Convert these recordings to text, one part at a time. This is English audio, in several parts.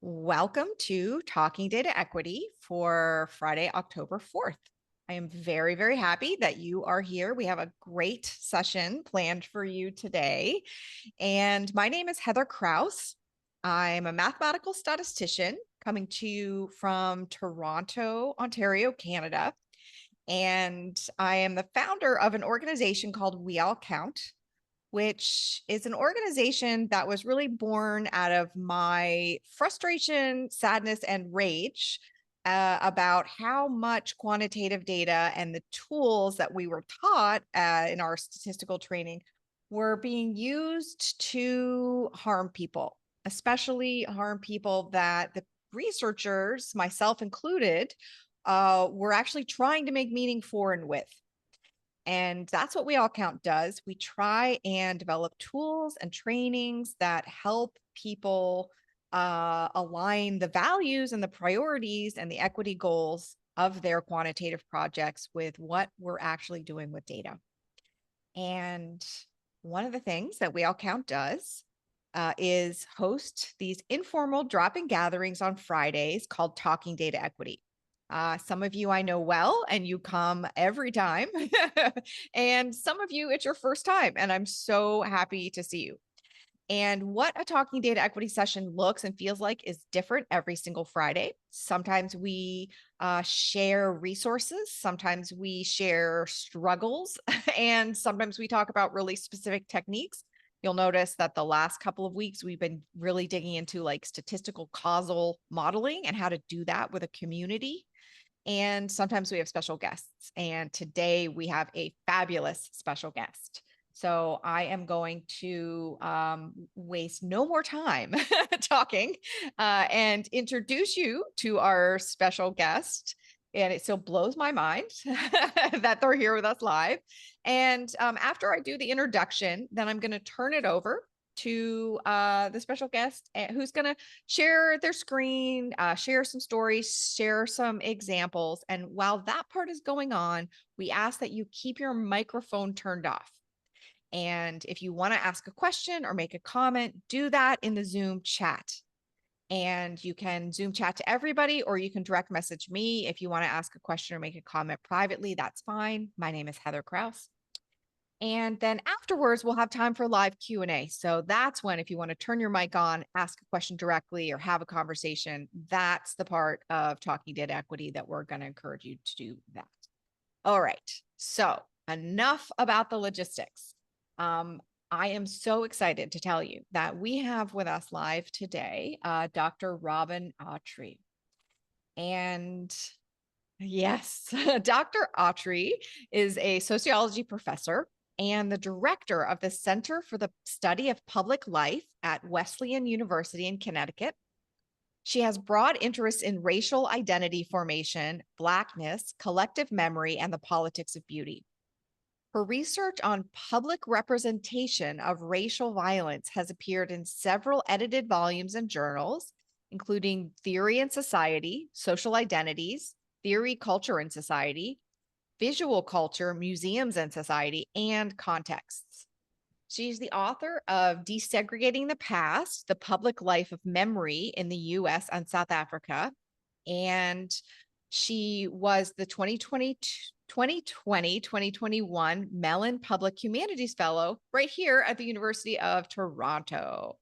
Welcome to Talking Data Equity for Friday, October 4th. I am very, very happy that you are here. We have a great session planned for you today. And my name is Heather Kraus. I'm a mathematical statistician coming to you from Toronto, Ontario, Canada. And I am the founder of an organization called We All Count, which is an organization that was really born out of my frustration, sadness, and rage about how much quantitative data and the tools that we were taught in our statistical training were being used to harm people, especially harm people that the researchers, myself included, were actually trying to make meaning for and with. And that's what We All Count does. We try and develop tools and trainings that help people align the values and the priorities and the equity goals of their quantitative projects with what we're actually doing with data. And one of the things that We All Count does is host these informal drop-in gatherings on Fridays called Talking Data Equity. Some of you I know well, and you come every time. And some of you, it's your first time, and I'm so happy to see you. And what a talking data equity session looks and feels like is different every single Friday. Sometimes we share resources, sometimes we share struggles, and sometimes we talk about really specific techniques. You'll notice that the last couple of weeks, we've been really digging into like statistical causal modeling and how to do that with a community. And sometimes we have special guests. And today we have a fabulous special guest. So I am going to waste no more time talking and introduce you to our special guest. And it still blows my mind that they're here with us live. And after I do the introduction, then I'm going to turn it over to the special guest who's going to share their screen, share some stories, share some examples. And while that part is going on, we ask that you keep your microphone turned off. And if you want to ask a question or make a comment, do that in the Zoom chat. And you can Zoom chat to everybody, or you can direct message me if you want to ask a question or make a comment privately. That's fine. My name is Heather Kraus. And then afterwards, we'll have time for live Q&A. So that's when, if you want to turn your mic on, ask a question directly or have a conversation, that's the part of Talking Data Equity that we're going to encourage you to do that. All right. So enough about the logistics. I am so excited to tell you that we have with us live today, Dr. Robyn Autry. And yes, Dr. Autry is a sociology professor and the director of the Center for the Study of Public Life at Wesleyan University in Connecticut. She has broad interests in racial identity formation, Blackness, collective memory, and the politics of beauty. Her research on public representation of racial violence has appeared in several edited volumes and journals, including Theory and Society, Social Identities, Theory, Culture, and Society, Visual Culture, Museums and Society, and Contexts. She's the author of Desegregating the Past, The Public Life of Memory in the US and South Africa. And she was the 2020-2021 Mellon Public Humanities Fellow right here at the University of Toronto.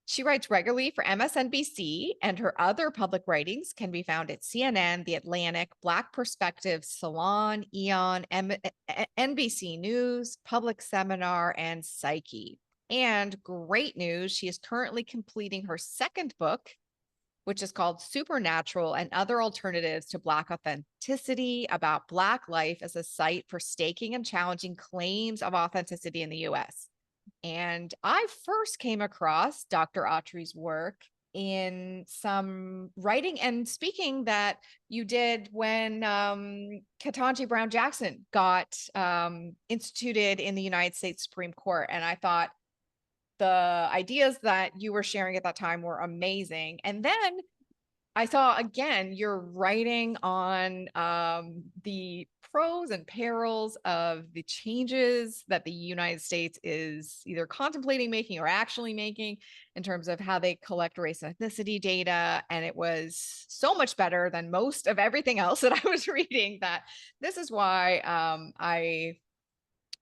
She writes regularly for MSNBC, and her other public writings can be found at CNN, The Atlantic, Black Perspective, Salon, Eon, NBC News, Public Seminar, and Psyche. And great news, she is currently completing her second book, which is called Supernatural and Other Alternatives to Black Authenticity, about Black life as a site for staking and challenging claims of authenticity in the US. And I first came across Dr. Autry's work in some writing and speaking that you did when Ketanji Brown Jackson got instituted in the United States Supreme Court. And I thought the ideas that you were sharing at that time were amazing. And then I saw again your writing on the pros and perils of the changes that the United States is either contemplating making or actually making in terms of how they collect race and ethnicity data. And it was so much better than most of everything else that I was reading that this is why I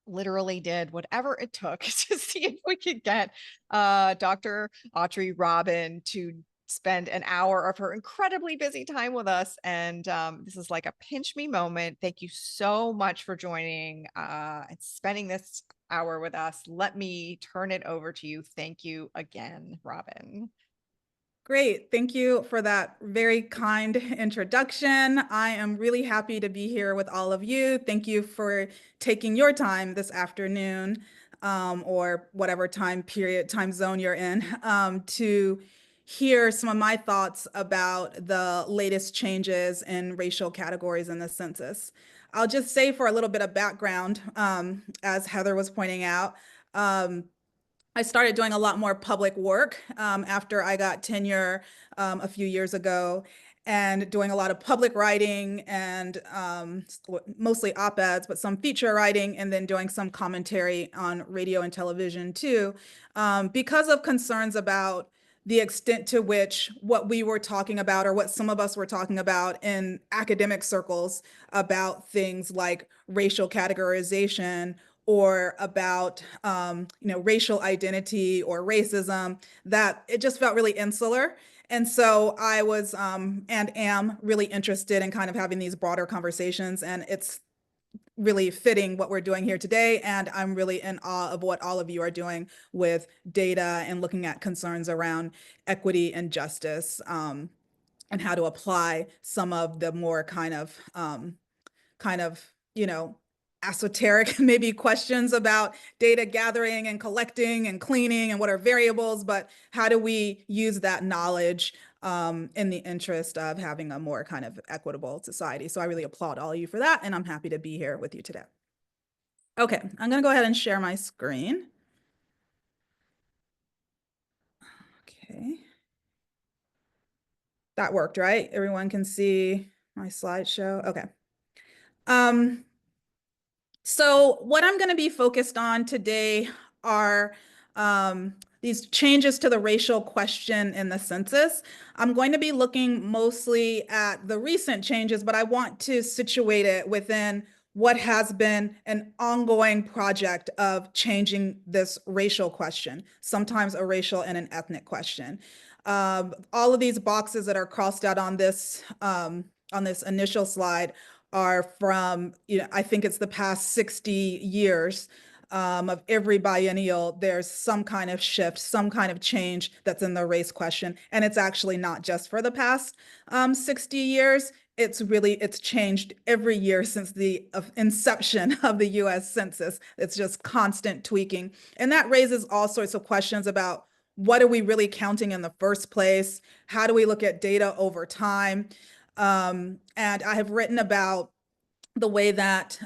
literally did whatever it took to see if we could get Dr. Autry Robyn to spend an hour of her incredibly busy time with us. And this is like a pinch me moment. Thank you so much for joining and spending this hour with us. Let me turn it over to you. Thank you again, Robyn. Great. Thank you for that very kind introduction. I am really happy to be here with all of you. Thank you for taking your time this afternoon, or whatever time period, time zone you're in, to hear some of my thoughts about the latest changes in racial categories in the census. I'll just say for a little bit of background, as Heather was pointing out, I started doing a lot more public work after I got tenure a few years ago, and doing a lot of public writing and mostly op-eds, but some feature writing, and then doing some commentary on radio and television too, because of concerns about the extent to which what we were talking about, or what some of us were talking about in academic circles about things like racial categorization, or about racial identity or racism, that it just felt really insular. And so I was and am really interested in kind of having these broader conversations, and it's really fitting what we're doing here today. And I'm really in awe of what all of you are doing with data and looking at concerns around equity and justice, and how to apply some of the more kind of, esoteric maybe questions about data gathering and collecting and cleaning and what are variables, but how do we use that knowledge in the interest of having a more kind of equitable society? So I really applaud all of you for that, and I'm happy to be here with you today. Okay, I'm gonna go ahead and share my screen. Okay. That worked, right? Everyone can see my slideshow? Okay. Um, So what I'm going to be focused on today are these changes to the racial question in the census. I'm going to be looking mostly at the recent changes, but I want to situate it within what has been an ongoing project of changing this racial question, sometimes a racial and an ethnic question. All of these boxes that are crossed out on this initial slide are from, I think it's the past 60 years, of every biennial, there's some kind of shift, some kind of change that's in the race question. And it's actually not just for the past 60 years. It's changed every year since the inception of the US Census. It's just constant tweaking. And that raises all sorts of questions about what are we really counting in the first place? How do we look at data over time? And I have written about the way that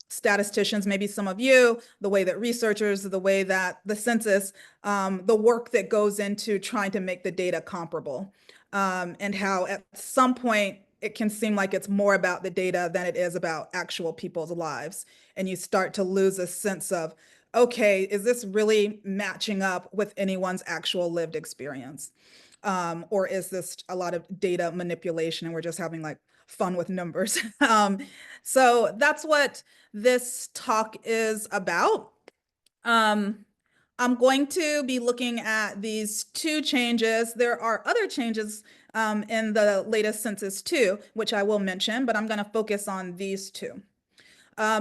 statisticians, maybe some of you, the way that researchers, the way that the census, the work that goes into trying to make the data comparable, and how at some point it can seem like it's more about the data than it is about actual people's lives. And you start to lose a sense of, okay, is this really matching up with anyone's actual lived experience? Or is this a lot of data manipulation and we're just having like fun with numbers? So that's what this talk is about. Um, I'm going to be looking at these two changes. There are other changes in the latest census too, which I will mention, but I'm going to focus on these two.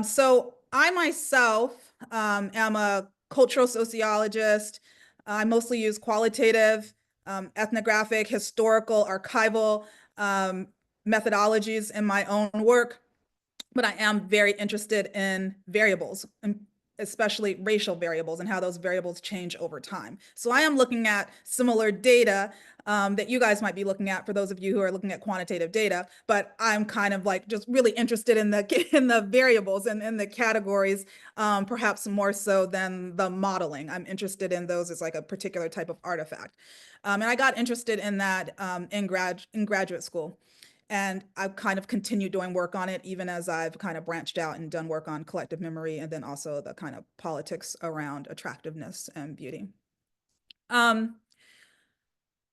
So I myself am a cultural sociologist. I mostly use qualitative, ethnographic, historical, archival methodologies in my own work, but I am very interested in variables, and especially racial variables and how those variables change over time. So I am looking at similar data that you guys might be looking at for those of you who are looking at quantitative data, but I'm kind of like just really interested in the variables and in the categories, perhaps more so than the modeling. I'm interested in those as like a particular type of artifact. And I got interested in that in graduate school. And I've kind of continued doing work on it, even as I've kind of branched out and done work on collective memory and then also the kind of politics around attractiveness and beauty. Um,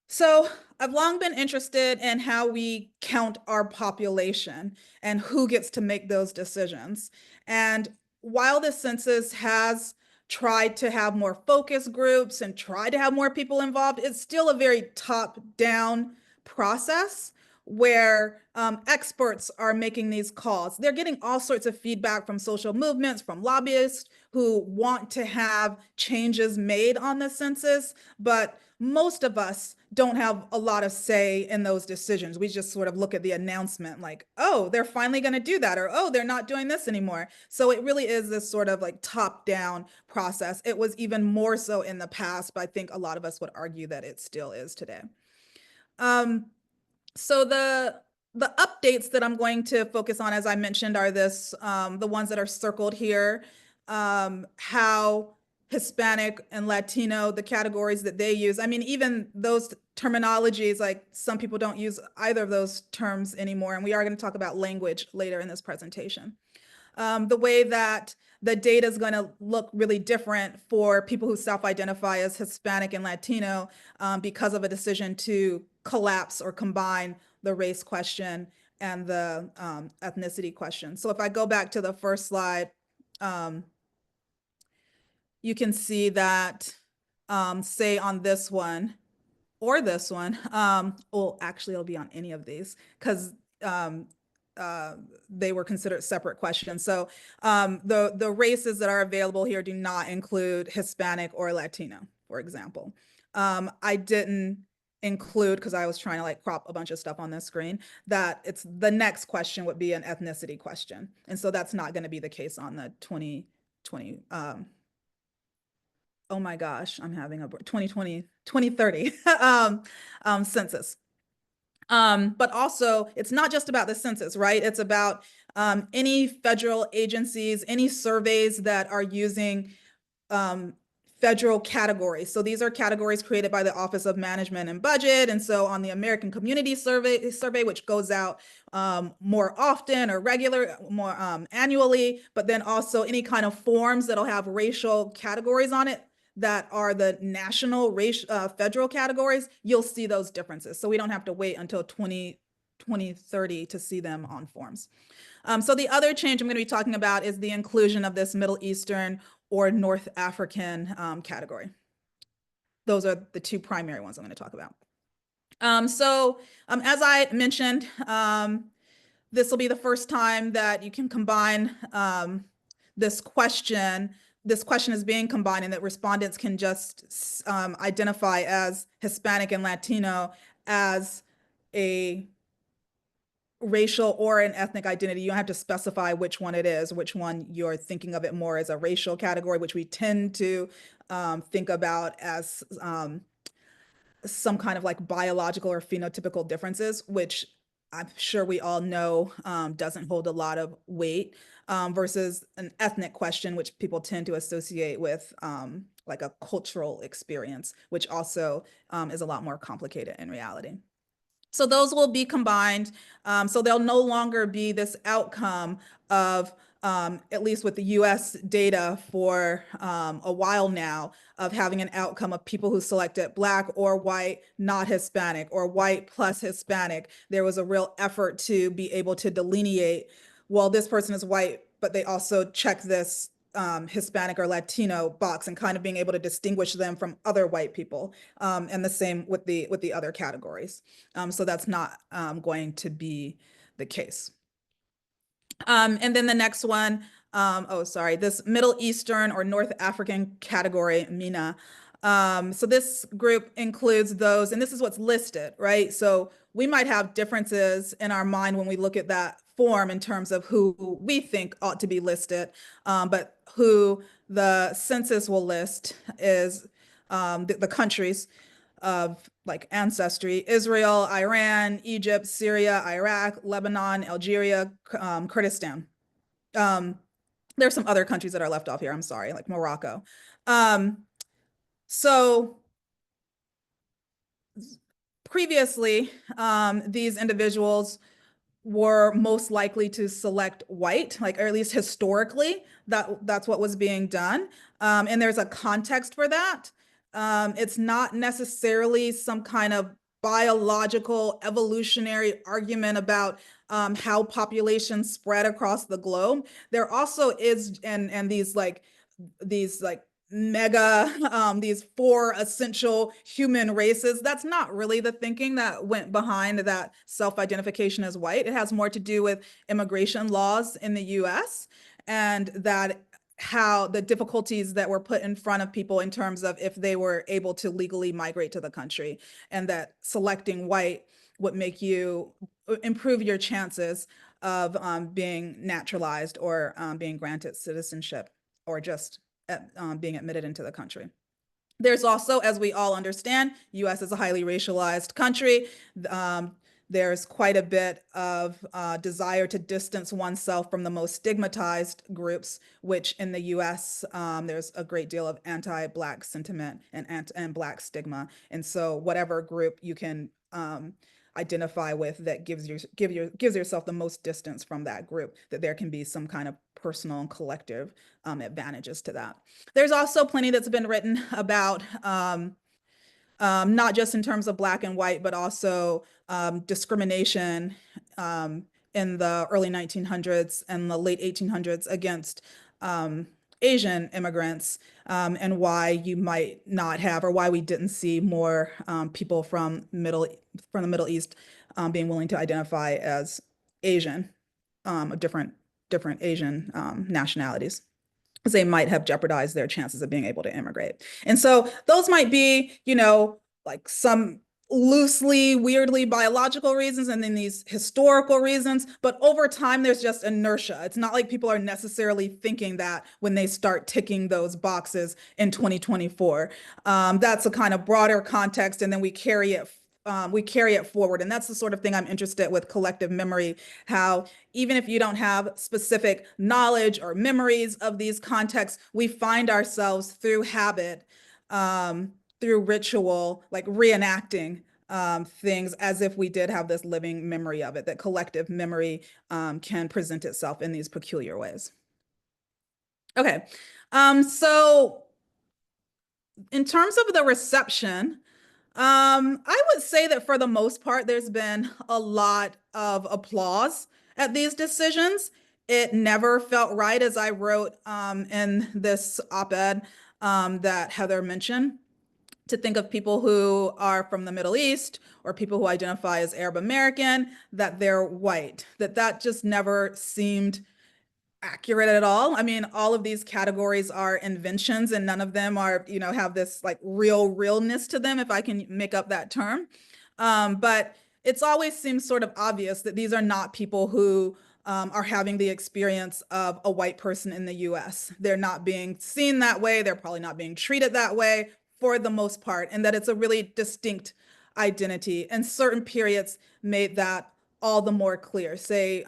so I've long been interested in how we count our population and who gets to make those decisions. And while the census has tried to have more focus groups and tried to have more people involved, it's still a very top-down process where experts are making these calls. They're getting all sorts of feedback from social movements, from lobbyists who want to have changes made on the census, but most of us don't have a lot of say in those decisions. We just sort of look at the announcement like, oh, they're finally going to do that, or oh, they're not doing this anymore. So it really is this sort of like top-down process. It was even more so in the past, but I think a lot of us would argue that it still is today. So the updates that I'm going to focus on, as I mentioned, are the ones that are circled here, how Hispanic and Latino, the categories that they use. I mean, even those terminologies, like some people don't use either of those terms anymore. And we are going to talk about language later in this presentation. The way that the data is going to look really different for people who self-identify as Hispanic and Latino because of a decision to collapse or combine the race question and the ethnicity question. So if I go back to the first slide, you can see that, say on this one or this one, well, actually it'll be on any of these because they were considered separate questions. So the races that are available here do not include Hispanic or Latino, for example. I didn't include, because I was trying to like crop a bunch of stuff on this screen, that it's the next question would be an ethnicity question. And so that's not going to be the case on the 2020, oh my gosh, I'm having a 2020, 2030 census. But also, it's not just about the census, right? It's about any federal agencies, any surveys that are using federal categories. So these are categories created by the Office of Management and Budget. And so on the American Community Survey, which goes out more often or more annually, but then also any kind of forms that'll have racial categories on it that are the national federal categories, you'll see those differences. So we don't have to wait until 2030 to see them on forms. So the other change I'm going to be talking about is the inclusion of this Middle Eastern or North African category. Those are the two primary ones I'm going to talk about. As I mentioned, this will be the first time that you can combine this question. This question is being combined and that respondents can just identify as Hispanic and Latino as a racial or an ethnic identity. You don't have to specify which one it is, which one you're thinking of it more as a racial category, which we tend to think about as some kind of like biological or phenotypical differences, which I'm sure we all know doesn't hold a lot of weight, versus an ethnic question, which people tend to associate with like a cultural experience, which also is a lot more complicated in reality. So those will be combined. So there'll no longer be this outcome of, at least with the US data for a while now, of having an outcome of people who selected Black or white, not Hispanic, or white plus Hispanic. There was a real effort to be able to delineate, well, this person is white, but they also check this Hispanic or Latino box and kind of being able to distinguish them from other white people, and the same with the other categories. So that's not going to be the case. And then the next one, oh, sorry, this Middle Eastern or North African category, MENA. So this group includes those, and this is what's listed, right? So we might have differences in our mind when we look at that form in terms of who we think ought to be listed, but who the census will list is the countries of like ancestry: Israel, Iran, Egypt, Syria, Iraq, Lebanon, Algeria, Kurdistan. Um, there's some other countries that are left off here. I'm sorry, like Morocco. Um, so previously, these individuals were most likely to select white, like, or at least historically, that's what was being done. And there's a context for that. It's not necessarily some kind of biological evolutionary argument about how populations spread across the globe. There also is, and these like mega these four essential human races, that's not really the thinking that went behind that self-identification as white. It has more to do with immigration laws in the US, and that how the difficulties that were put in front of people in terms of if they were able to legally migrate to the country, and that selecting white would make you improve your chances of being naturalized, or being granted citizenship, or just being admitted into the country. There's also, as we all understand, US is a highly racialized country. Um, there's quite a bit of desire to distance oneself from the most stigmatized groups, which in the US, there's a great deal of anti-Black sentiment and Black stigma. And so whatever group you can identify with that gives yourself the most distance from that group, that there can be some kind of personal and collective advantages to that. There's also plenty that's been written about not just in terms of Black and white, but also discrimination in the early 1900s and the late 1800s against Asian immigrants, and why you might not have, or why we didn't see more people from the Middle East being willing to identify as Asian, different Asian nationalities, because they might have jeopardized their chances of being able to immigrate. And so those might be, like some loosely, weirdly biological reasons, and then these historical reasons. But over time, there's just inertia. It's not like people are necessarily thinking that when they start ticking those boxes in 2024. That's a kind of broader context, and then we carry it forward. And that's the sort of thing I'm interested with collective memory, how even if you don't have specific knowledge or memories of these contexts, we find ourselves through habit, through ritual, like reenacting things as if we did have this living memory of it, that collective memory can present itself in these peculiar ways. Okay, so in terms of the reception, I would say that for the most part, there's been a lot of applause at these decisions. It never felt right, as I wrote in this op-ed that Heather mentioned, to think of people who are from the Middle East or people who identify as Arab American, that they're white, that just never seemed accurate at all. I mean, all of these categories are inventions, and none of them are, have this like realness to them, if I can make up that term. But it's always seems sort of obvious that these are not people who are having the experience of a white person in the US. They're not being seen that way. They're probably not being treated that way for the most part, and that it's a really distinct identity. And certain periods made that all the more clear, say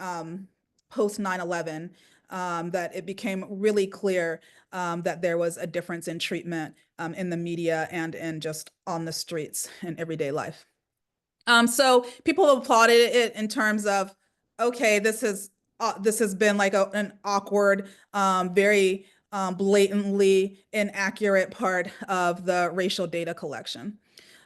post 9/11, that it became really clear that there was a difference in treatment in the media and in just on the streets in everyday life. So people have applauded it in terms of, okay, this has been like an awkward, very blatantly inaccurate part of the racial data collection.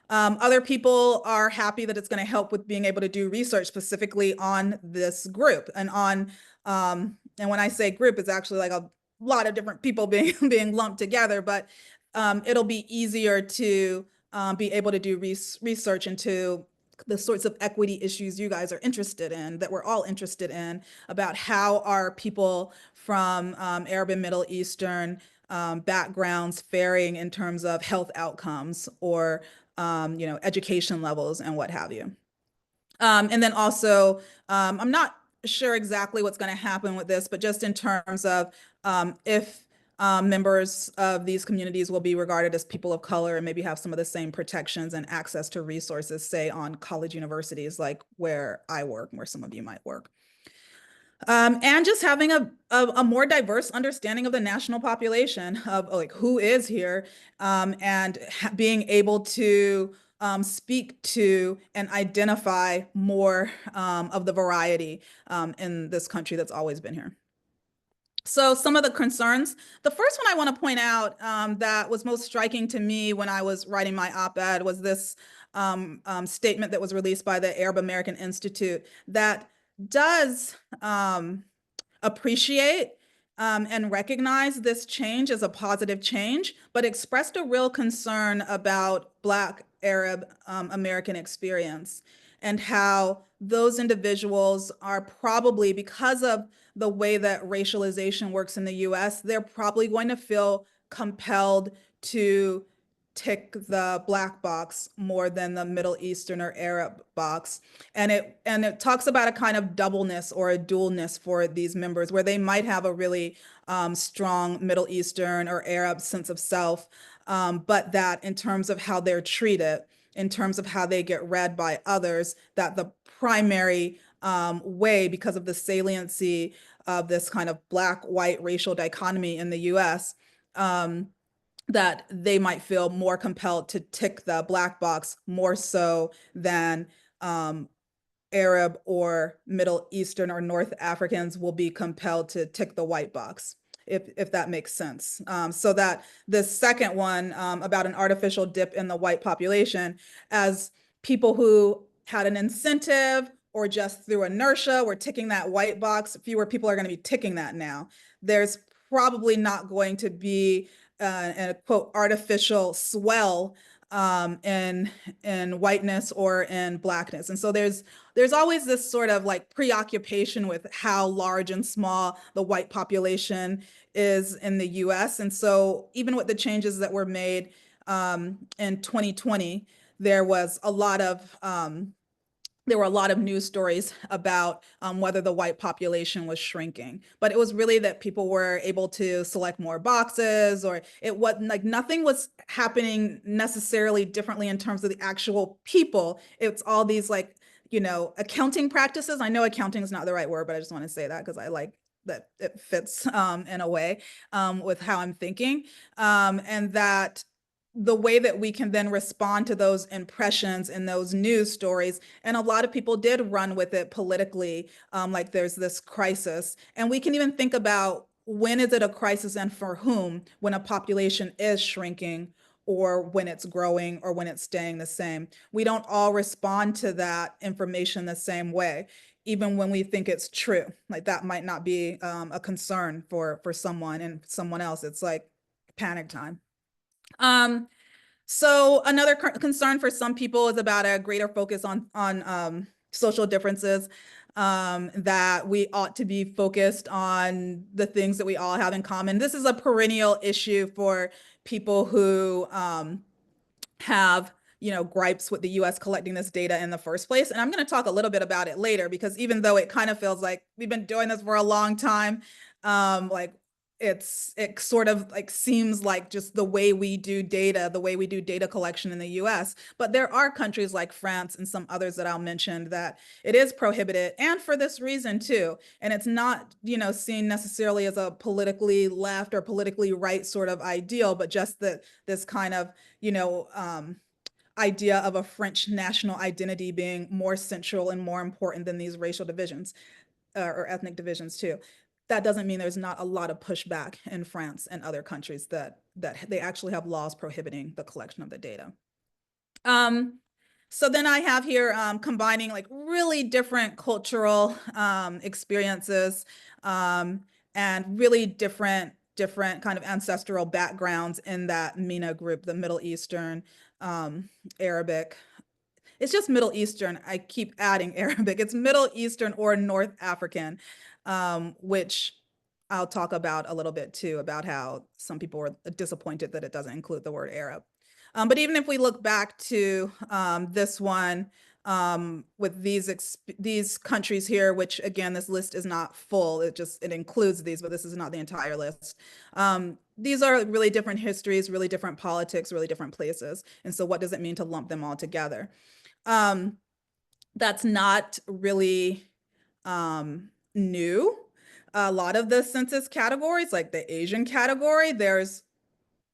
Other people are happy that it's going to help with being able to do research specifically on this group, and when I say group, it's actually like a lot of different people being lumped together, but it'll be easier to be able to do research into the sorts of equity issues you guys are interested in, that we're all interested in, about how are people from Arab and Middle Eastern backgrounds faring in terms of health outcomes, or education levels and what have you. And then also, I'm not sure exactly what's going to happen with this, but just in terms of if members of these communities will be regarded as people of color and maybe have some of the same protections and access to resources, say on college universities like where I work, where some of you might work. And just having a more diverse understanding of the national population of like who is here, and being able to speak to and identify more of the variety in this country that's always been here. So some of the concerns, the first one I want to point out that was most striking to me when I was writing my op-ed was this statement that was released by the Arab American Institute that does appreciate and recognize this change as a positive change, but expressed a real concern about Black Arab American experience and how those individuals are probably, because of the way that racialization works in the US, they're probably going to feel compelled to tick the Black box more than the Middle Eastern or Arab box. And it talks about a kind of doubleness or a dualness for these members where they might have a really strong Middle Eastern or Arab sense of self, but that in terms of how they're treated, in terms of how they get read by others, that the primary way, because of the saliency of this kind of Black-white racial dichotomy in the US, that they might feel more compelled to tick the Black box more so than Arab or Middle Eastern or North Africans will be compelled to tick the white box, if that makes sense. So that the second one about an artificial dip in the white population, as people who had an incentive or just through inertia were ticking that white box, fewer people are going to be ticking that now. There's probably not going to be a quote artificial swell in whiteness or in Blackness. And so there's always this sort of like preoccupation with how large and small the white population is in the US. And so even with the changes that were made in 2020, there was a lot of there were a lot of news stories about whether the white population was shrinking, but it was really that people were able to select more boxes, or it wasn't like nothing was happening necessarily differently in terms of the actual people. It's all these like, accounting practices. I know accounting is not the right word, but I just want to say that because I like that it fits in a way with how I'm thinking, and that the way that we can then respond to those impressions and those news stories. And a lot of people did run with it politically, like there's this crisis. And we can even think about when is it a crisis and for whom, when a population is shrinking or when it's growing or when it's staying the same. We don't all respond to that information the same way, even when we think it's true. Like that might not be a concern for someone, and someone else, it's like panic time. So another concern for some people is about a greater focus on social differences, that we ought to be focused on the things that we all have in common. This is a perennial issue for people who have gripes with the US collecting this data in the first place. And I'm going to talk a little bit about it later, because even though it kind of feels like we've been doing this for a long time, like it sort of like seems like just the way we do data collection in the US. But there are countries like France and some others that I'll mention that it is prohibited, and for this reason too. And it's not, seen necessarily as a politically left or politically right sort of ideal, but just that this kind of, idea of a French national identity being more central and more important than these racial divisions or ethnic divisions too. That doesn't mean there's not a lot of pushback in France and other countries that they actually have laws prohibiting the collection of the data. So then I have here combining like really different cultural experiences and really different kind of ancestral backgrounds in that MENA group, the Middle Eastern, Arabic. It's just Middle Eastern. I keep adding Arabic. It's Middle Eastern or North African, which I'll talk about a little bit too, about how some people were disappointed that it doesn't include the word Arab. But even if we look back to this one with these countries here, which again, this list is not full. It includes these, but this is not the entire list. these are really different histories, really different politics, really different places. And so what does it mean to lump them all together? Um, that's not really new. A lot of the census categories, like the Asian category, there's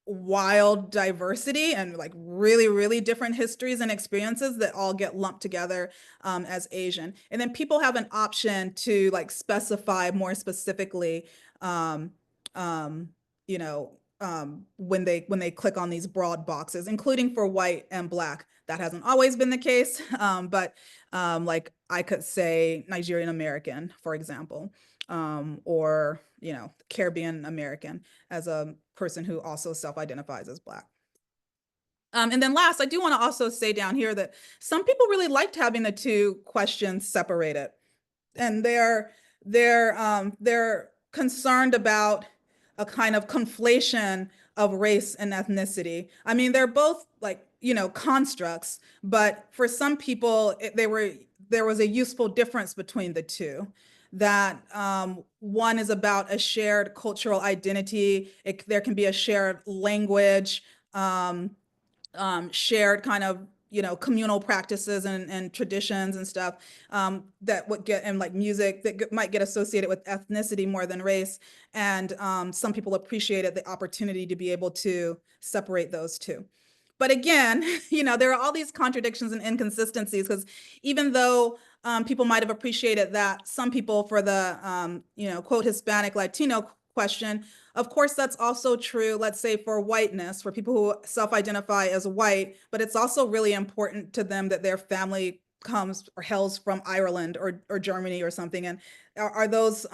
wild diversity and like really, really different histories and experiences that all get lumped together as Asian. And then people have an option to like specify more specifically, um, um, you know, when they click on these broad boxes, including for white and black. That hasn't always been the case, but like I could say Nigerian American, for example, or Caribbean American as a person who also self-identifies as Black. And then last, I do want to also say down here that some people really liked having the two questions separated, and they're concerned about a kind of conflation of race and ethnicity. I mean, they're both like, constructs, but for some people, there was a useful difference between the two. That one is about a shared cultural identity. There can be a shared language, shared kind of communal practices and traditions and stuff that would get and like music that might get associated with ethnicity more than race. And some people appreciated the opportunity to be able to separate those two. But again, there are all these contradictions and inconsistencies because even though people might have appreciated that, some people for the quote Hispanic Latino question, of course, that's also true, let's say, for whiteness, for people who self-identify as white, but it's also really important to them that their family comes or hails from Ireland or Germany or something. And are those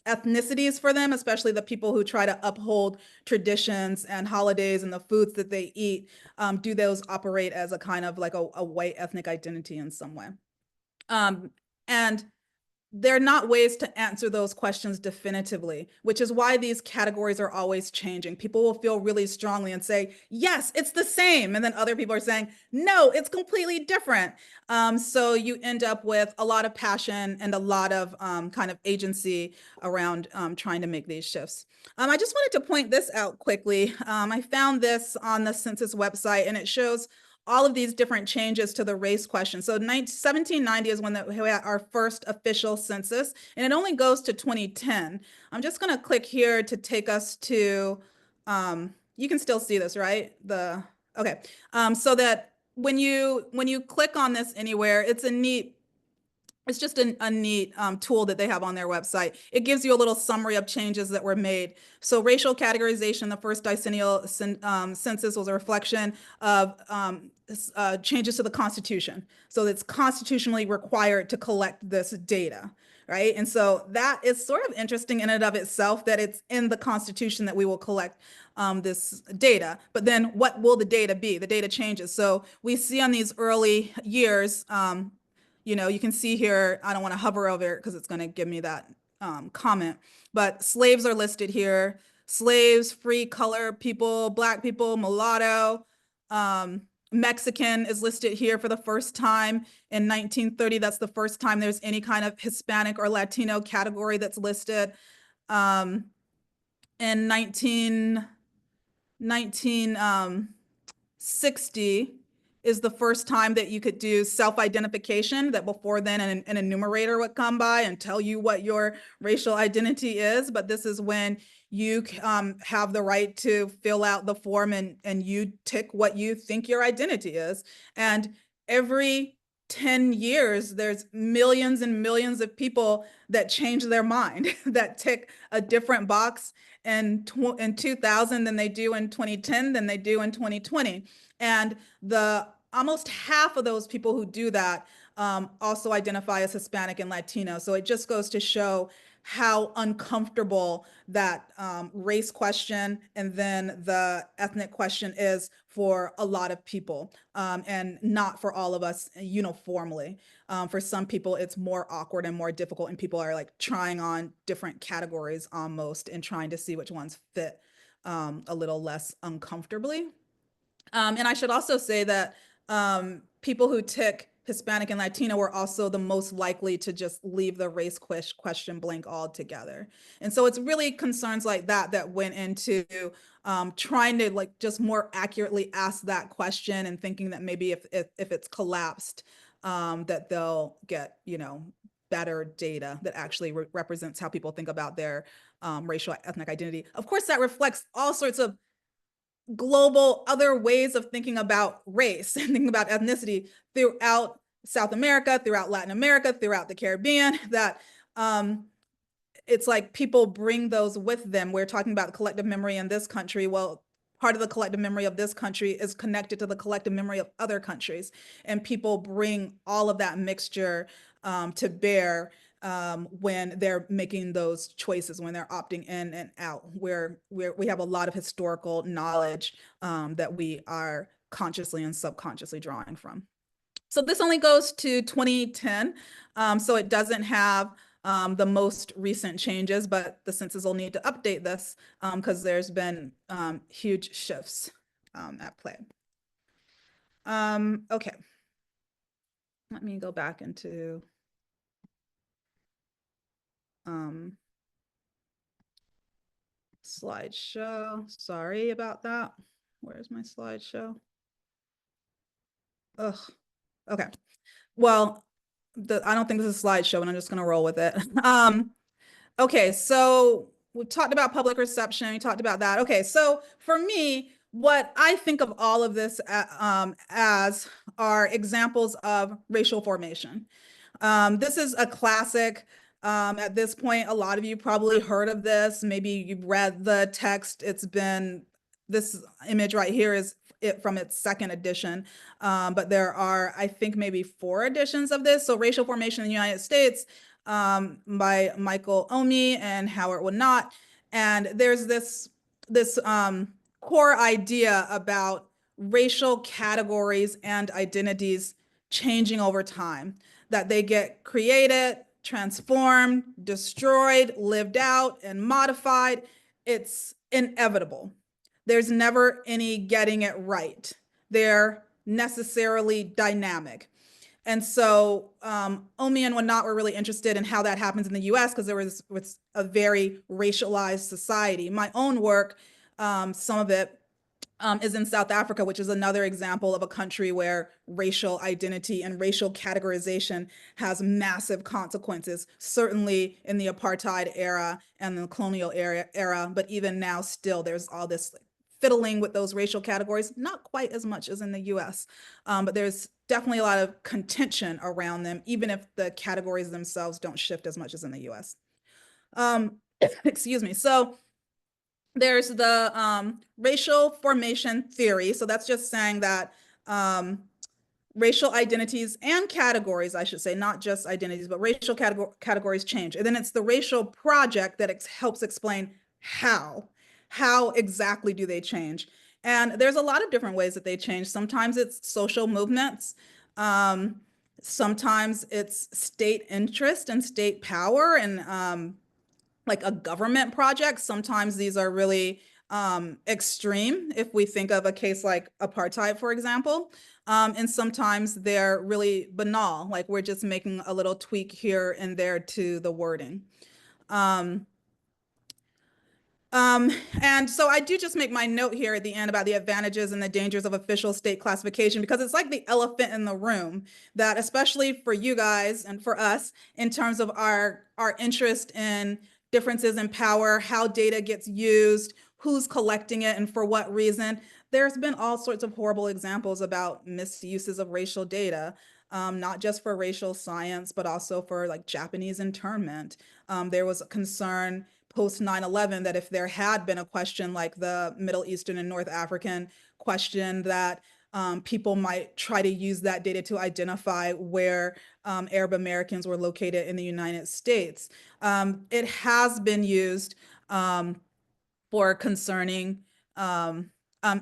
ethnicities for them, especially the people who try to uphold traditions and holidays and the foods that they eat, do those operate as a kind of like a white ethnic identity in some way? And they're not ways to answer those questions definitively, which is why these categories are always changing. People will feel really strongly and say, yes, it's the same. And then other people are saying, no, it's completely different. So you end up with a lot of passion and a lot of kind of agency around trying to make these shifts. I just wanted to point this out quickly. I found this on the census website, and it shows all of these different changes to the race question. So 1790 is when we had our first official census, and it only goes to 2010. I'm just going to click here to take us to, you can still see this, right? Okay. So that when you click on this anywhere, it's just a neat tool that they have on their website. It gives you a little summary of changes that were made. So racial categorization, the first decennial census was a reflection of changes to the Constitution. So it's constitutionally required to collect this data, right? And so that is sort of interesting in and of itself that it's in the Constitution that we will collect this data. But then what will the data be? The data changes. So we see on these early years, you can see here, I don't want to hover over it because it's going to give me that comment, but slaves are listed here. Slaves, free color people, Black people, mulatto, Mexican is listed here for the first time in 1930. That's the first time there's any kind of Hispanic or Latino category that's listed. In 1960 is the first time that you could do self-identification, that before then an enumerator would come by and tell you what your racial identity is. But this is when you have the right to fill out the form and you tick what you think your identity is. And every 10 years, there's millions and millions of people that change their mind, that tick a different box in 2000 than they do in 2010 than they do in 2020. And the almost half of those people who do that also identify as Hispanic and Latino. So it just goes to show how uncomfortable that race question and then the ethnic question is for a lot of people, and not for all of us uniformly. For some people, it's more awkward and more difficult, and people are like trying on different categories almost and trying to see which ones fit a little less uncomfortably. And I should also say that people who tick Hispanic and Latino were also the most likely to just leave the race question blank altogether. And so it's really concerns like that that went into trying to like just more accurately ask that question, and thinking that maybe if it's collapsed, that they'll get, you know, better data that actually represents how people think about their racial ethnic identity. Of course, that reflects all sorts of global other ways of thinking about race and thinking about ethnicity throughout South America, throughout Latin America, throughout the Caribbean, that it's like people bring those with them. We're talking about the collective memory in this country. Well, part of the collective memory of this country is connected to the collective memory of other countries. And people bring all of that mixture to bear when they're making those choices, when they're opting in and out, where we have a lot of historical knowledge that we are consciously and subconsciously drawing from. So this only goes to 2010, so it doesn't have the most recent changes, but the census will need to update this because there's been huge shifts at play. Okay, let me go back into slideshow. Sorry about that. Where's my slideshow? Ugh. Okay. Well, I don't think this is a slideshow, and I'm just going to roll with it. Okay, so we talked about public reception. We talked about that. Okay, so for me, what I think of all of this as are examples of racial formation. This is a classic. At this point, a lot of you probably heard of this. Maybe you've read the text. This image right here is it from its second edition. But there are, I think, maybe 4 editions of this. So Racial Formation in the United States by Michael Omi and Howard Winnott. And there's this core idea about racial categories and identities changing over time, that they get created, transformed, destroyed, lived out, and modified. It's inevitable. There's never any getting it right. They're necessarily dynamic. And so Omi and Winnott were really interested in how that happens in the US because there was a very racialized society. My own work, some of it is in South Africa, which is another example of a country where racial identity and racial categorization has massive consequences, certainly in the apartheid era and the colonial era, but even now still there's all this fiddling with those racial categories, not quite as much as in the US, but there's definitely a lot of contention around them, even if the categories themselves don't shift as much as in the US. Excuse me. So there's the racial formation theory. So that's just saying that racial identities and categories, I should say, not just identities, but racial categories change. And then it's the racial project that helps explain how exactly do they change. And there's a lot of different ways that they change. Sometimes it's social movements. Sometimes it's state interest and state power and like a government project. Sometimes these are really extreme, if we think of a case like apartheid, for example. And sometimes they're really banal, like we're just making a little tweak here and there to the wording. And so I do just make my note here at the end about the advantages and the dangers of official state classification, because it's like the elephant in the room that, especially for you guys and for us, in terms of our interest in differences in power, how data gets used, who's collecting it and for what reason. There's been all sorts of horrible examples about misuses of racial data, not just for racial science, but also for like Japanese internment. There was a concern post 9/11 that if there had been a question like the Middle Eastern and North African question, that people might try to use that data to identify where Arab Americans were located in the United States. It has been used for concerning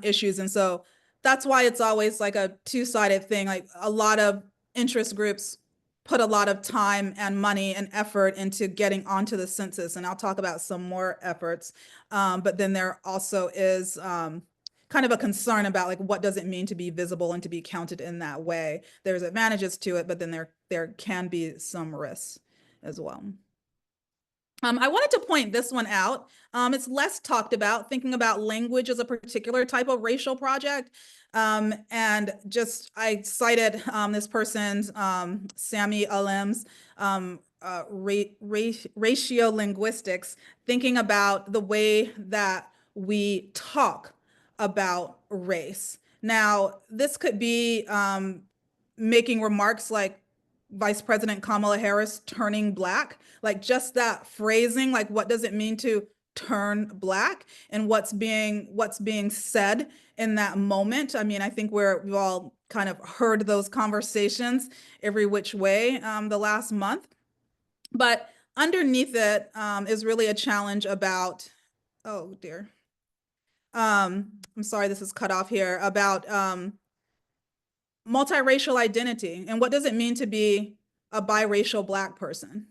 issues. And so that's why it's always like a two-sided thing. Like a lot of interest groups put a lot of time and money and effort into getting onto the census. And I'll talk about some more efforts. But then there also is kind kind of a concern about like what does it mean to be visible and to be counted in that way. There's advantages to it, but then there can be some risks as well. I wanted to point this one out. It's less talked about, thinking about language as a particular type of racial project. And just I cited this person's, Sammy Alem's, ratio linguistics, thinking about the way that we talk about race. Now, this could be making remarks like Vice President Kamala Harris turning Black, like just that phrasing, like what does it mean to turn Black, and what's being said in that moment. I mean, I think we've all kind of heard those conversations every which way the last month, but underneath it is really a challenge about, oh dear, I'm sorry, this is cut off here, about multiracial identity and what does it mean to be a biracial Black person,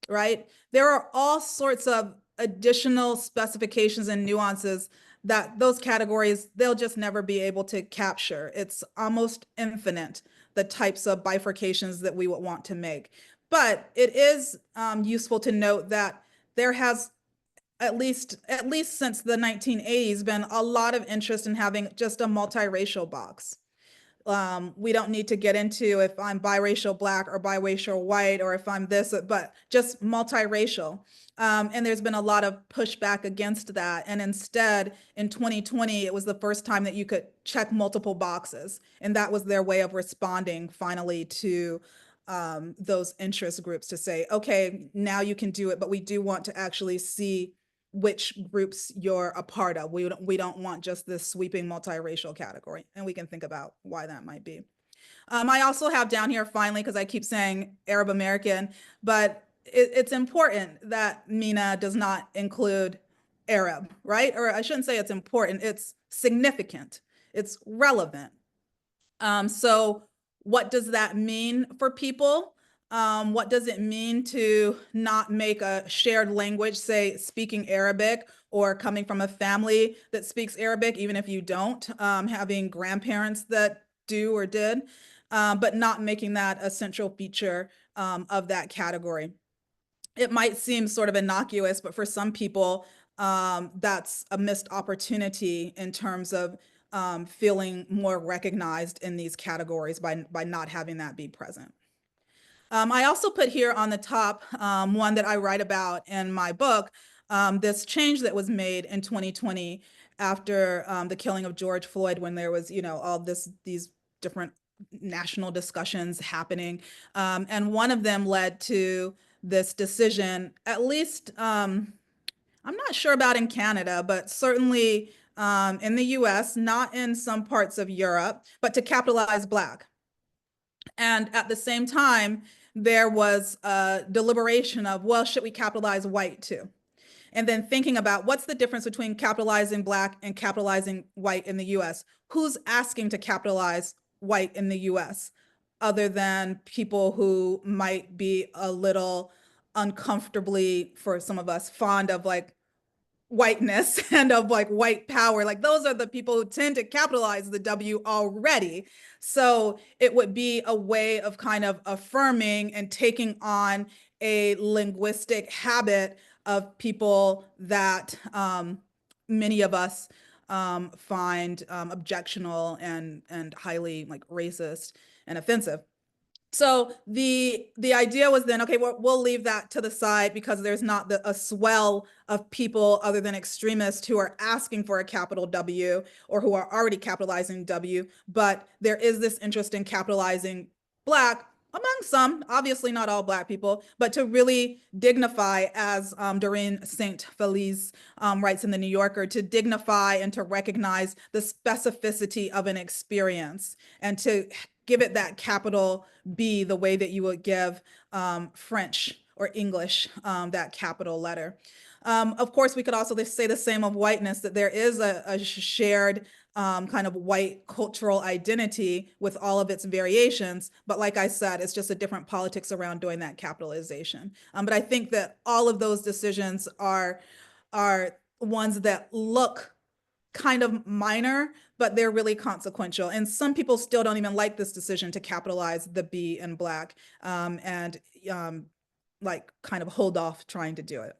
right? There are all sorts of additional specifications and nuances that those categories, they'll just never be able to capture. It's almost infinite, the types of bifurcations that we would want to make. But it is useful to note that there has at least since the 1980s been a lot of interest in having just a multiracial box. We don't need to get into if I'm biracial Black or biracial white or if I'm this, but just multiracial. And there's been a lot of pushback against that. And instead, in 2020, it was the first time that you could check multiple boxes. And that was their way of responding finally to those interest groups to say, okay, now you can do it, but we do want to actually see which groups you're a part of. We don't want just this sweeping multiracial category, and we can think about why that might be. I also have down here finally, because I keep saying Arab American, but it's important that MENA does not include Arab, right? Or I shouldn't say it's important, it's significant, it's relevant. So what does that mean for people? What does it mean to not make a shared language, say speaking Arabic or coming from a family that speaks Arabic, even if you don't, having grandparents that do or did, but not making that a central feature of that category. It might seem sort of innocuous, but for some people, that's a missed opportunity in terms of feeling more recognized in these categories by not having that be present. I also put here on the top one that I write about in my book, this change that was made in 2020 after the killing of George Floyd, when there was, all these different national discussions happening. And one of them led to this decision, at least, I'm not sure about in Canada, but certainly in the US, not in some parts of Europe, but to capitalize Black. And at the same time, there was a deliberation of, well, should we capitalize white too? And then thinking about what's the difference between capitalizing Black and capitalizing white in the US? Who's asking to capitalize white in the US other than people who might be a little uncomfortably, for some of us, fond of like whiteness and of like white power? Like those are the people who tend to capitalize the W already. So it would be a way of kind of affirming and taking on a linguistic habit of people that many of us find objectionable and highly like racist and offensive. So the idea was then, okay, we'll leave that to the side because there's not a swell of people other than extremists who are asking for a capital W or who are already capitalizing W, but there is this interest in capitalizing Black among some, obviously not all Black people, but to really dignify, as Doreen St. Felice writes in the New Yorker, to dignify and to recognize the specificity of an experience and to give it that capital B the way that you would give French or English that capital letter. Of course, we could also say the same of whiteness, that there is a shared kind of white cultural identity with all of its variations. But like I said, it's just a different politics around doing that capitalization. But I think that all of those decisions are ones that look kind of minor, but they're really consequential. And some people still don't even like this decision to capitalize the B in Black, and like kind of hold off trying to do it.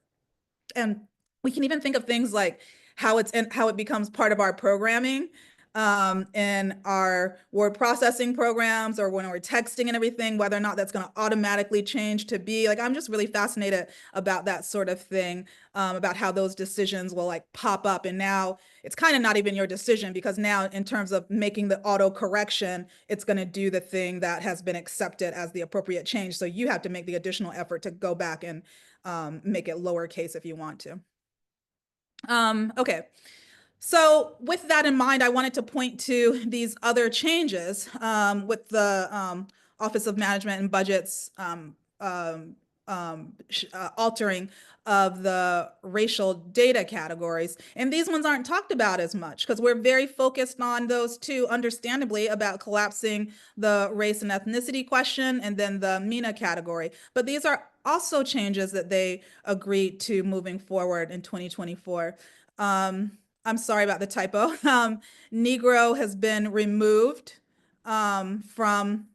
And we can even think of things like how it becomes part of our programming, in our word processing programs, or when we're texting and everything, whether or not that's going to automatically change to be like, I'm just really fascinated about that sort of thing, about how those decisions will like pop up. And now it's kind of not even your decision, because now in terms of making the auto correction, it's going to do the thing that has been accepted as the appropriate change. So you have to make the additional effort to go back and make it lowercase if you want to. Okay. So with that in mind, I wanted to point to these other changes, with the Office of Management and Budget's altering of the racial data categories. And these ones aren't talked about as much because we're very focused on those two, understandably, about collapsing the race and ethnicity question and then the MENA category. But these are also changes that they agreed to moving forward in 2024. I'm sorry about the typo. Negro has been removed from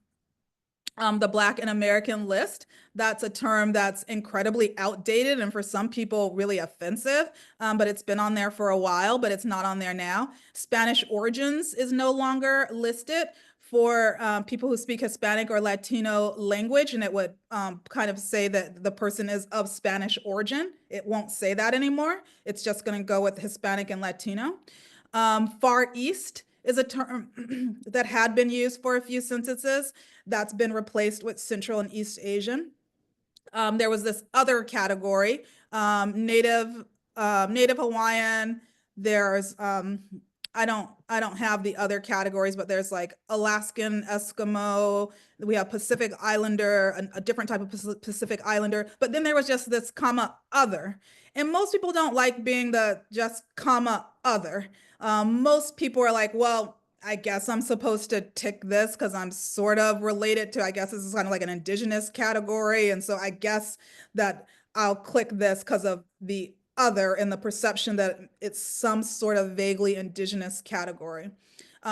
the Black and American list. That's a term that's incredibly outdated and for some people really offensive, but it's been on there for a while, but it's not on there now. Spanish origins is no longer listed for people who speak Hispanic or Latino language, and it would kind of say that the person is of Spanish origin. It won't say that anymore. It's just going to go with Hispanic and Latino. Far East is a term that had been used for a few censuses. That's been replaced with Central and East Asian. There was this other category, Native Hawaiian. There's I don't have the other categories, but there's like Alaskan Eskimo. We have Pacific Islander, a different type of Pacific Islander. But then there was just this comma other. And most people don't like being the just comma other. Most people are like, well, I guess I'm supposed to tick this because I'm sort of related to, I guess this is kind of like an indigenous category. And so I guess that I'll click this because of the other and the perception that it's some sort of vaguely indigenous category.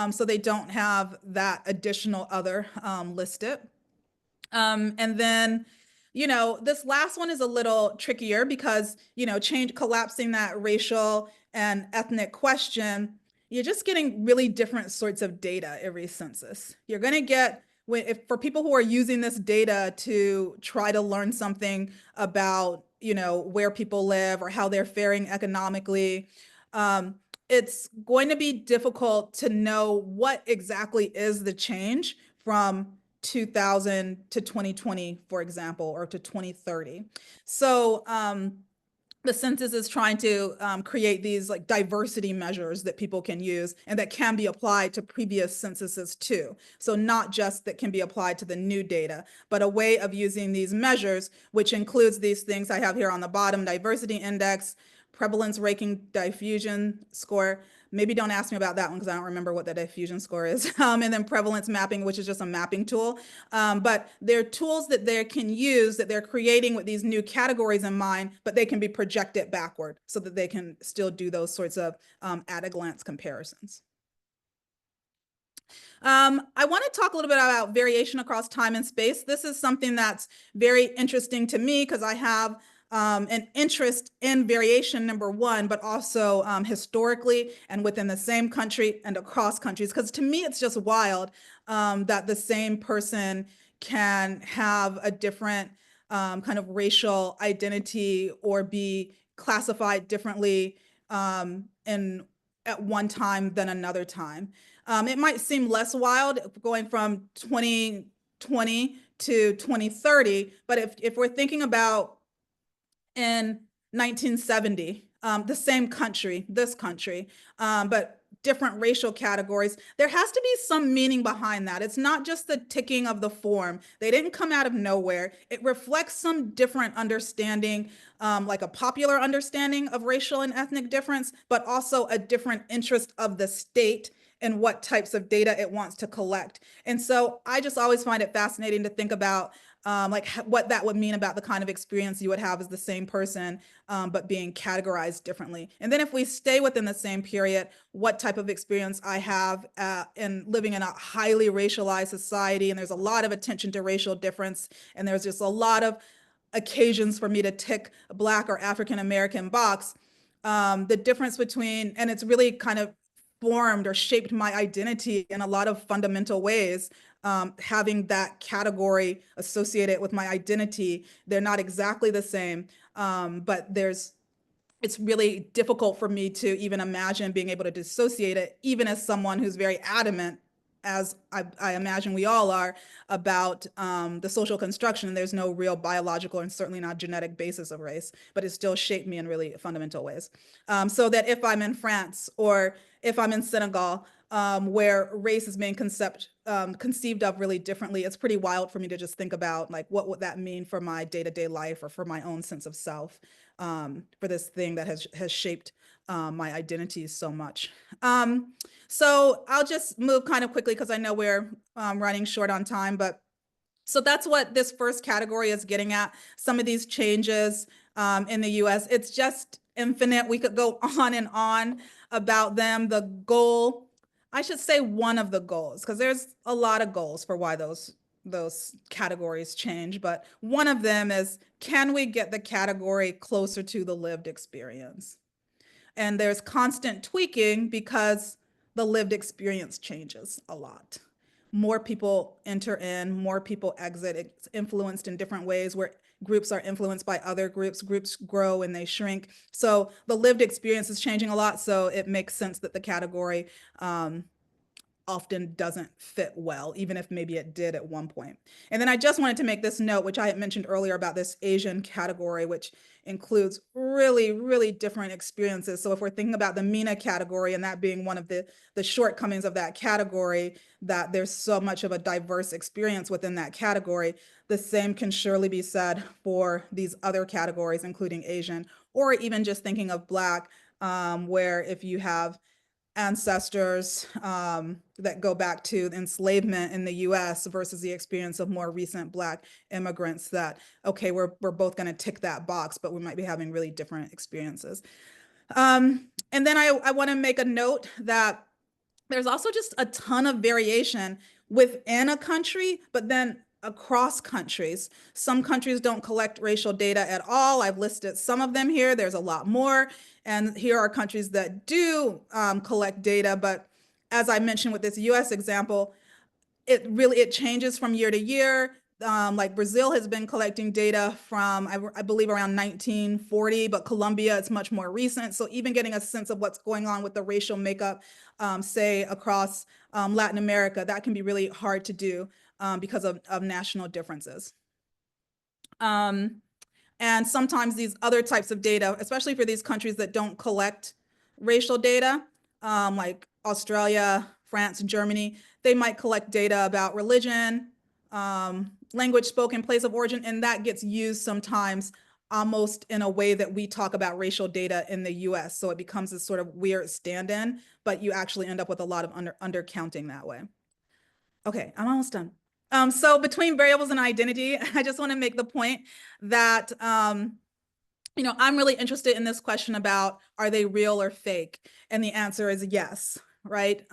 So they don't have that additional other listed. And then, this last one is a little trickier because, collapsing that racial and ethnic question, you're just getting really different sorts of data every census. You're going to get, for people who are using this data to try to learn something about, where people live or how they're faring economically, it's going to be difficult to know what exactly is the change from 2000 to 2020, for example, or to 2030. So the census is trying to create these like diversity measures that people can use and that can be applied to previous censuses too. So not just that can be applied to the new data, but a way of using these measures, which includes these things I have here on the bottom: diversity index, prevalence ranking diffusion score. Maybe don't ask me about that one because I don't remember what the diffusion score is. And then prevalence mapping, which is just a mapping tool. But they're tools that they can use, that they're creating with these new categories in mind, but they can be projected backward so that they can still do those sorts of at a glance comparisons. I want to talk a little bit about variation across time and space. This is something that's very interesting to me because I have an interest in variation, number one, but also historically and within the same country and across countries. Because to me, it's just wild that the same person can have a different kind of racial identity or be classified differently in at one time than another time. It might seem less wild going from 2020 to 2030, but if we're thinking about in 1970, the same country, this country, but different racial categories, there has to be some meaning behind that. It's not just the ticking of the form. They didn't come out of nowhere. It reflects some different understanding, like a popular understanding of racial and ethnic difference, but also a different interest of the state and what types of data it wants to collect. And so I just always find it fascinating to think about like what that would mean about the kind of experience you would have as the same person, but being categorized differently. And then if we stay within the same period, what type of experience I have in living in a highly racialized society, and there's a lot of attention to racial difference, and there's just a lot of occasions for me to tick a Black or African American box. The difference between, and it's really kind of formed or shaped my identity in a lot of fundamental ways. Having that category associated with my identity, they're not exactly the same, but it's really difficult for me to even imagine being able to dissociate it, even as someone who's very adamant, as I imagine we all are, about the social construction. There's no real biological and certainly not genetic basis of race, but it still shaped me in really fundamental ways. So that if I'm in France or if I'm in Senegal, where race is being conceived of really differently, it's pretty wild for me to just think about, like, what would that mean for my day-to-day life or for my own sense of self, for this thing that has shaped my identity so much. So I'll just move kind of quickly because I know we're running short on time, but so that's what this first category is getting at. Some of these changes in the US, it's just infinite. We could go on and on about them. The goal, I should say one of the goals, because there's a lot of goals for why those categories change, but one of them is, can we get the category closer to the lived experience? And there's constant tweaking because the lived experience changes a lot. More people enter in, more people exit. It's influenced in different ways where groups are influenced by other groups. Groups grow and they shrink. So the lived experience is changing a lot. So it makes sense that the category often doesn't fit well, even if maybe it did at one point. And then I just wanted to make this note, which I had mentioned earlier, about this Asian category, which includes really, really different experiences. So if we're thinking about the MENA category and that being one of the shortcomings of that category, that there's so much of a diverse experience within that category, the same can surely be said for these other categories, including Asian, or even just thinking of Black, where if you have ancestors that go back to enslavement in the US versus the experience of more recent Black immigrants, that, okay, we're both going to tick that box, but we might be having really different experiences. And then I want to make a note that there's also just a ton of variation within a country, but then across countries. Some countries don't collect racial data at all. I've listed some of them here. There's a lot more. And here are countries that do collect data. But as I mentioned with this US example, it changes from year to year. Like Brazil has been collecting data from, I believe, around 1940, but Colombia, it's much more recent. So even getting a sense of what's going on with the racial makeup, say across Latin America, that can be really hard to do because of national differences. And sometimes these other types of data, especially for these countries that don't collect racial data, like Australia, France, and Germany, they might collect data about religion, language spoken, place of origin, and that gets used sometimes almost in a way that we talk about racial data in the US. So it becomes this sort of weird stand-in, but you actually end up with a lot of undercounting that way. Okay, I'm almost done. So between variables and identity, I just want to make the point that, I'm really interested in this question about, are they real or fake? And the answer is yes, right?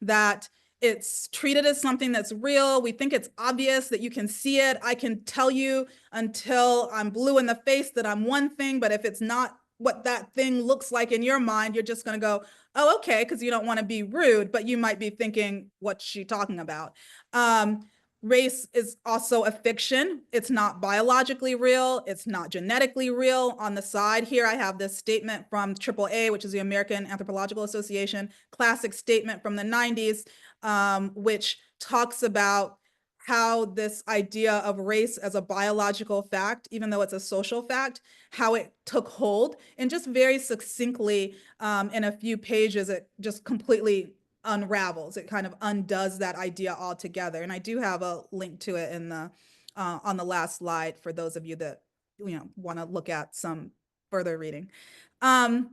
That it's treated as something that's real. We think it's obvious that you can see it. I can tell you until I'm blue in the face that I'm one thing, but if it's not what that thing looks like in your mind, you're just going to go, oh, okay, because you don't want to be rude, but you might be thinking, what's she talking about? Race is also a fiction. It's not biologically real. It's not genetically real. On the side here, I have this statement from AAA, which is the American Anthropological Association, classic statement from the 90s, which talks about how this idea of race as a biological fact, even though it's a social fact, how it took hold. And just very succinctly, in a few pages, it just completely unravels. It kind of undoes that idea altogether. And I do have a link to it in the on the last slide for those of you that want to look at some further reading. I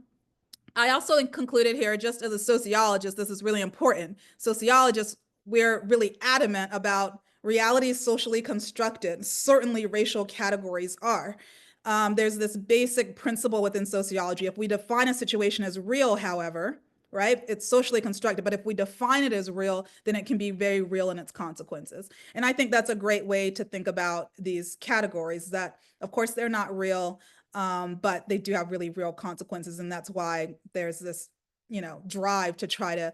also concluded here, just as a sociologist, this is really important. Sociologists, we're really adamant about reality is socially constructed. Certainly, racial categories are. There's this basic principle within sociology. If we define a situation as real, however, right, it's socially constructed, but if we define it as real, then it can be very real in its consequences. And I think that's a great way to think about these categories that, of course, they're not real, but they do have really real consequences. And that's why there's this, drive to try to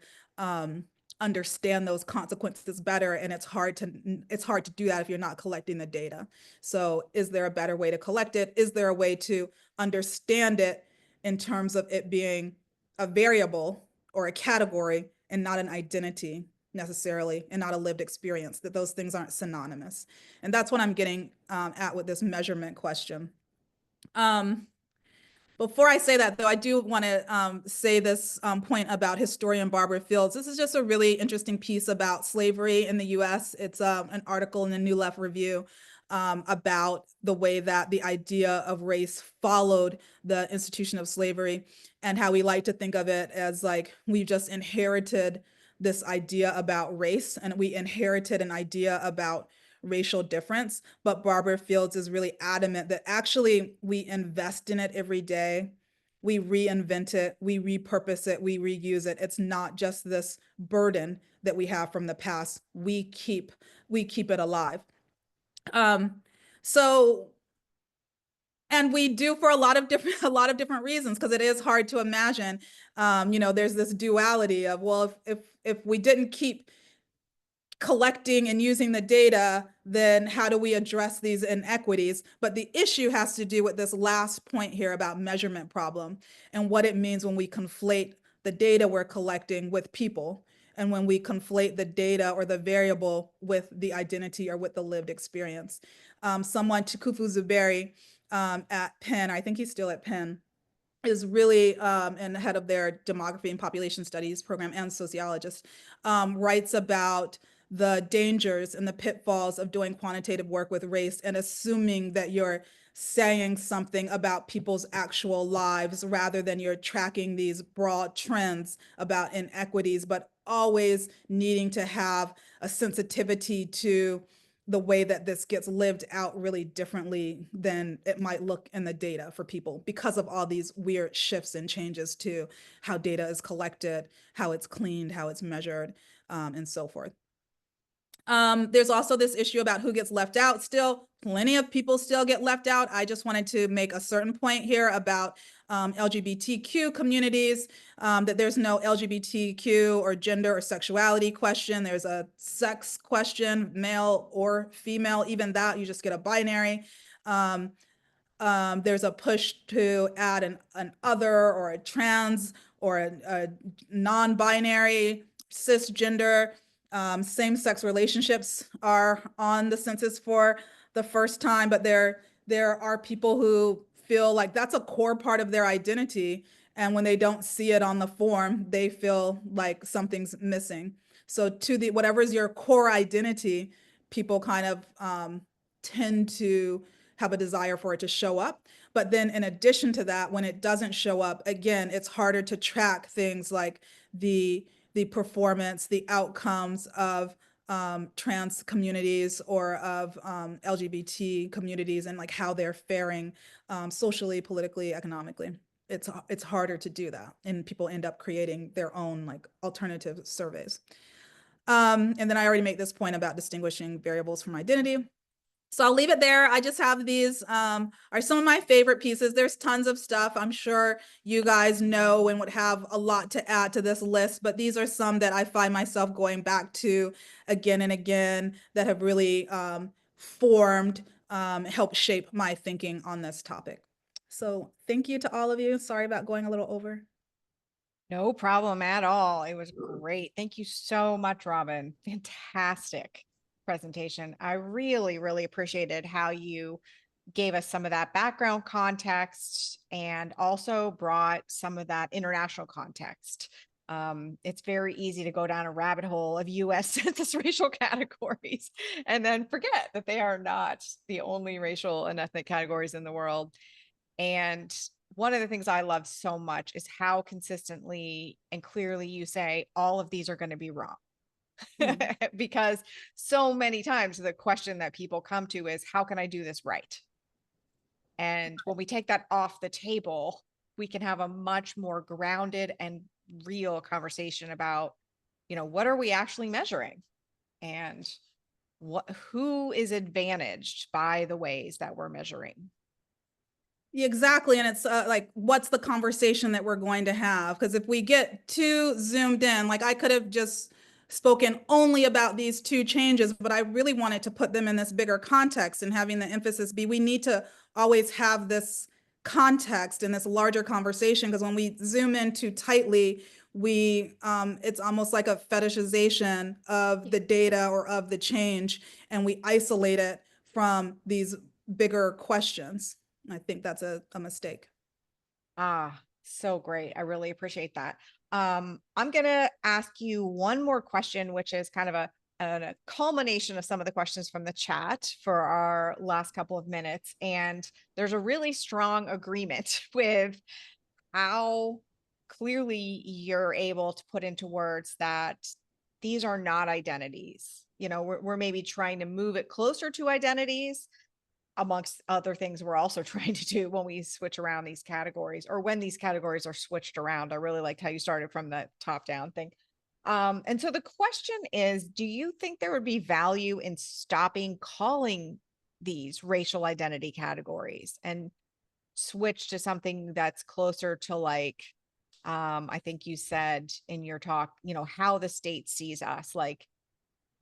understand those consequences better, and it's hard to do that if you're not collecting the data. So is there a better way to collect it? Is there a way to understand it in terms of it being a variable or a category and not an identity necessarily, and not a lived experience, that those things aren't synonymous? And that's what I'm getting at with this measurement question. Before I say that, though, I do want to say this point about historian Barbara Fields. This is just a really interesting piece about slavery in the US. It's an article in the New Left Review about the way that the idea of race followed the institution of slavery, and how we like to think of it as like we just inherited this idea about race, and we inherited an idea about racial difference. But Barbara Fields is really adamant that actually we invest in it every day. We reinvent it, we repurpose it, we reuse it. It's not just this burden that we have from the past. We keep it alive. So, and we do for a lot of different reasons, because it is hard to imagine. There's this duality of, well, if we didn't keep collecting and using the data, then how do we address these inequities? But the issue has to do with this last point here about measurement problem, and what it means when we conflate the data we're collecting with people, and when we conflate the data or the variable with the identity or with the lived experience. Someone, Chukwufu Zuberi, at Penn, I think he's still at Penn, is really and the head of their demography and population studies program, and sociologist, writes about the dangers and the pitfalls of doing quantitative work with race and assuming that you're saying something about people's actual lives rather than you're tracking these broad trends about inequities, but always needing to have a sensitivity to the way that this gets lived out really differently than it might look in the data for people, because of all these weird shifts and changes to how data is collected, how it's cleaned, how it's measured, and so forth. There's also this issue about who gets left out. Still, plenty of people still get left out. I just wanted to make a certain point here about LGBTQ communities, that there's no LGBTQ or gender or sexuality question. There's a sex question, male or female. Even that, you just get a binary. There's a push to add an other or a trans or a non-binary, cisgender. Same-sex relationships are on the census for the first time, but there are people who feel like that's a core part of their identity, and when they don't see it on the form, they feel like something's missing. So to the whatever is your core identity, people kind of tend to have a desire for it to show up. But then in addition to that, when it doesn't show up, again, it's harder to track things like the performance, the outcomes of trans communities or of LGBT communities, and like how they're faring socially, politically, economically. It's harder to do that, and people end up creating their own like alternative surveys. And then I already made this point about distinguishing variables from identity. So I'll leave it there. I just have these are some of my favorite pieces. There's tons of stuff I'm sure you guys know and would have a lot to add to this list, but these are some that I find myself going back to again and again that have really formed, helped shape my thinking on this topic. So thank you to all of you. Sorry about going a little over. No problem at all. It was great. Thank you so much, Robyn. Fantastic presentation. I really, really appreciated how you gave us some of that background context and also brought some of that international context. It's very easy to go down a rabbit hole of US Census racial categories and then forget that they are not the only racial and ethnic categories in the world. And one of the things I love so much is how consistently and clearly you say all of these are going to be wrong. Mm. because so many times the question that people come to is, how can I do this right? And when we take that off the table, we can have a much more grounded and real conversation about, what are we actually measuring? And who is advantaged by the ways that we're measuring? Yeah, exactly. And it's like, what's the conversation that we're going to have? Because if we get too zoomed in, like I could have just spoken only about these two changes, but I really wanted to put them in this bigger context and having the emphasis be we need to always have this context in this larger conversation. Because when we zoom in too tightly, it's almost like a fetishization of the data or of the change, and we isolate it from these bigger questions. I think that's a mistake. Ah, so great. I really appreciate that. I'm gonna ask you one more question, which is kind of a culmination of some of the questions from the chat for our last couple of minutes. And there's a really strong agreement with how clearly you're able to put into words that these are not identities. We're maybe trying to move it closer to identities, amongst other things we're also trying to do when we switch around these categories, or when these categories are switched around. I really liked how you started from the top down thing. And so the question is, do you think there would be value in stopping calling these racial identity categories and switch to something that's closer to, like, I think you said in your talk, how the state sees us, like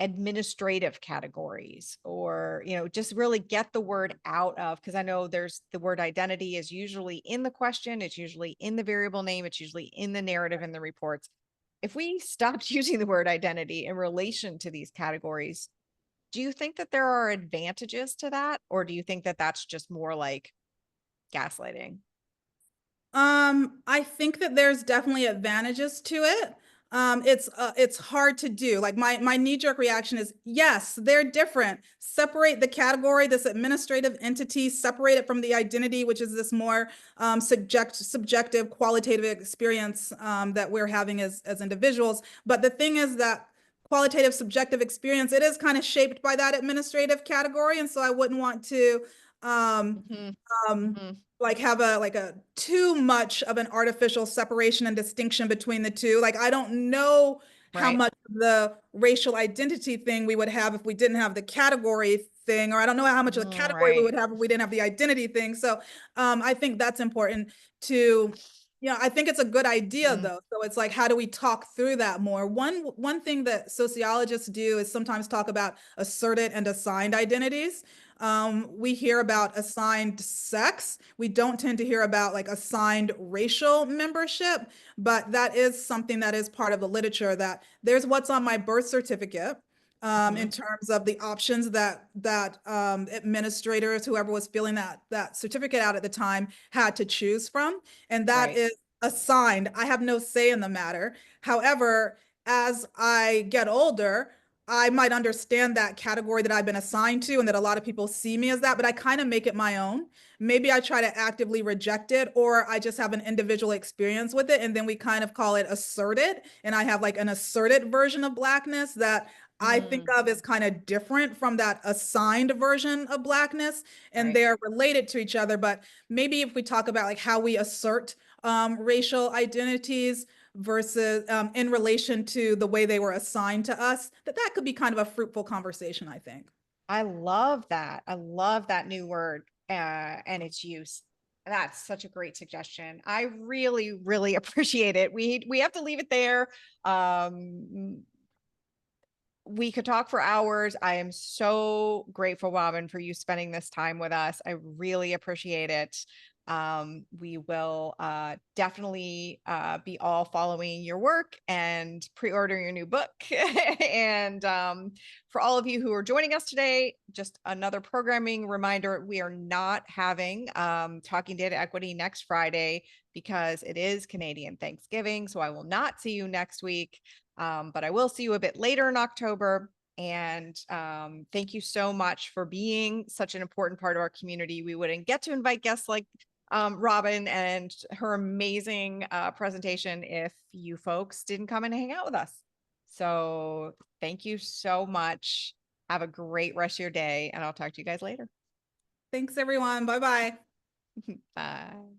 administrative categories, or just really get the word out of, because I know there's the word identity is usually in the question, it's usually in the variable name, it's usually in the narrative in the reports. If we stopped using the word identity in relation to these categories, do you think that there are advantages to that, or do you think that that's just more like gaslighting? I think that there's definitely advantages to it. It's hard to do. Like my knee-jerk reaction is yes, they're different. Separate the category, this administrative entity, separate it from the identity, which is this more subjective, qualitative experience that we're having as individuals. But the thing is that qualitative, subjective experience, it is kind of shaped by that administrative category, and so I wouldn't want to um, Mm-hmm. um Mm-hmm. like have a too much of an artificial separation and distinction between the two. Like I don't know how Right. much of the racial identity thing we would have if we didn't have the category thing, or I don't know how much of the category we Right. would have if we didn't have the identity thing. So I think that's important to, I think it's a good idea Mm. though. So it's like, how do we talk through that more? One thing that sociologists do is sometimes talk about asserted and assigned identities. We hear about assigned sex. We don't tend to hear about like assigned racial membership, but that is something that is part of the literature, that there's what's on my birth certificate. Mm-hmm. In terms of the options that administrators, whoever was filling that certificate out at the time, had to choose from, and that Right. is assigned. I have no say in the matter. However, as I get older, I might understand that category that I've been assigned to and that a lot of people see me as that, but I kind of make it my own. Maybe I try to actively reject it, or I just have an individual experience with it. And then we kind of call it asserted. And I have like an asserted version of Blackness that I think Mm. of as kind of different from that assigned version of Blackness. And Right. they're related to each other. But maybe if we talk about like how we assert racial identities versus in relation to the way they were assigned to us, that could be kind of a fruitful conversation, I think. I love that. I love that new word and its use. That's such a great suggestion. I really, really appreciate it. We have to leave it there. We could talk for hours. I am so grateful, Robyn, for you spending this time with us. I really appreciate it. We will definitely be all following your work and pre-ordering your new book. And for all of you who are joining us today, just another programming reminder, we are not having Talking Data Equity next Friday because it is Canadian Thanksgiving. So I will not see you next week. But I will see you a bit later in October. And thank you so much for being such an important part of our community. We wouldn't get to invite guests like Robyn and her amazing presentation if you folks didn't come and hang out with us. So thank you so much. Have a great rest of your day, and I'll talk to you guys later. Thanks, everyone. Bye-bye. Bye.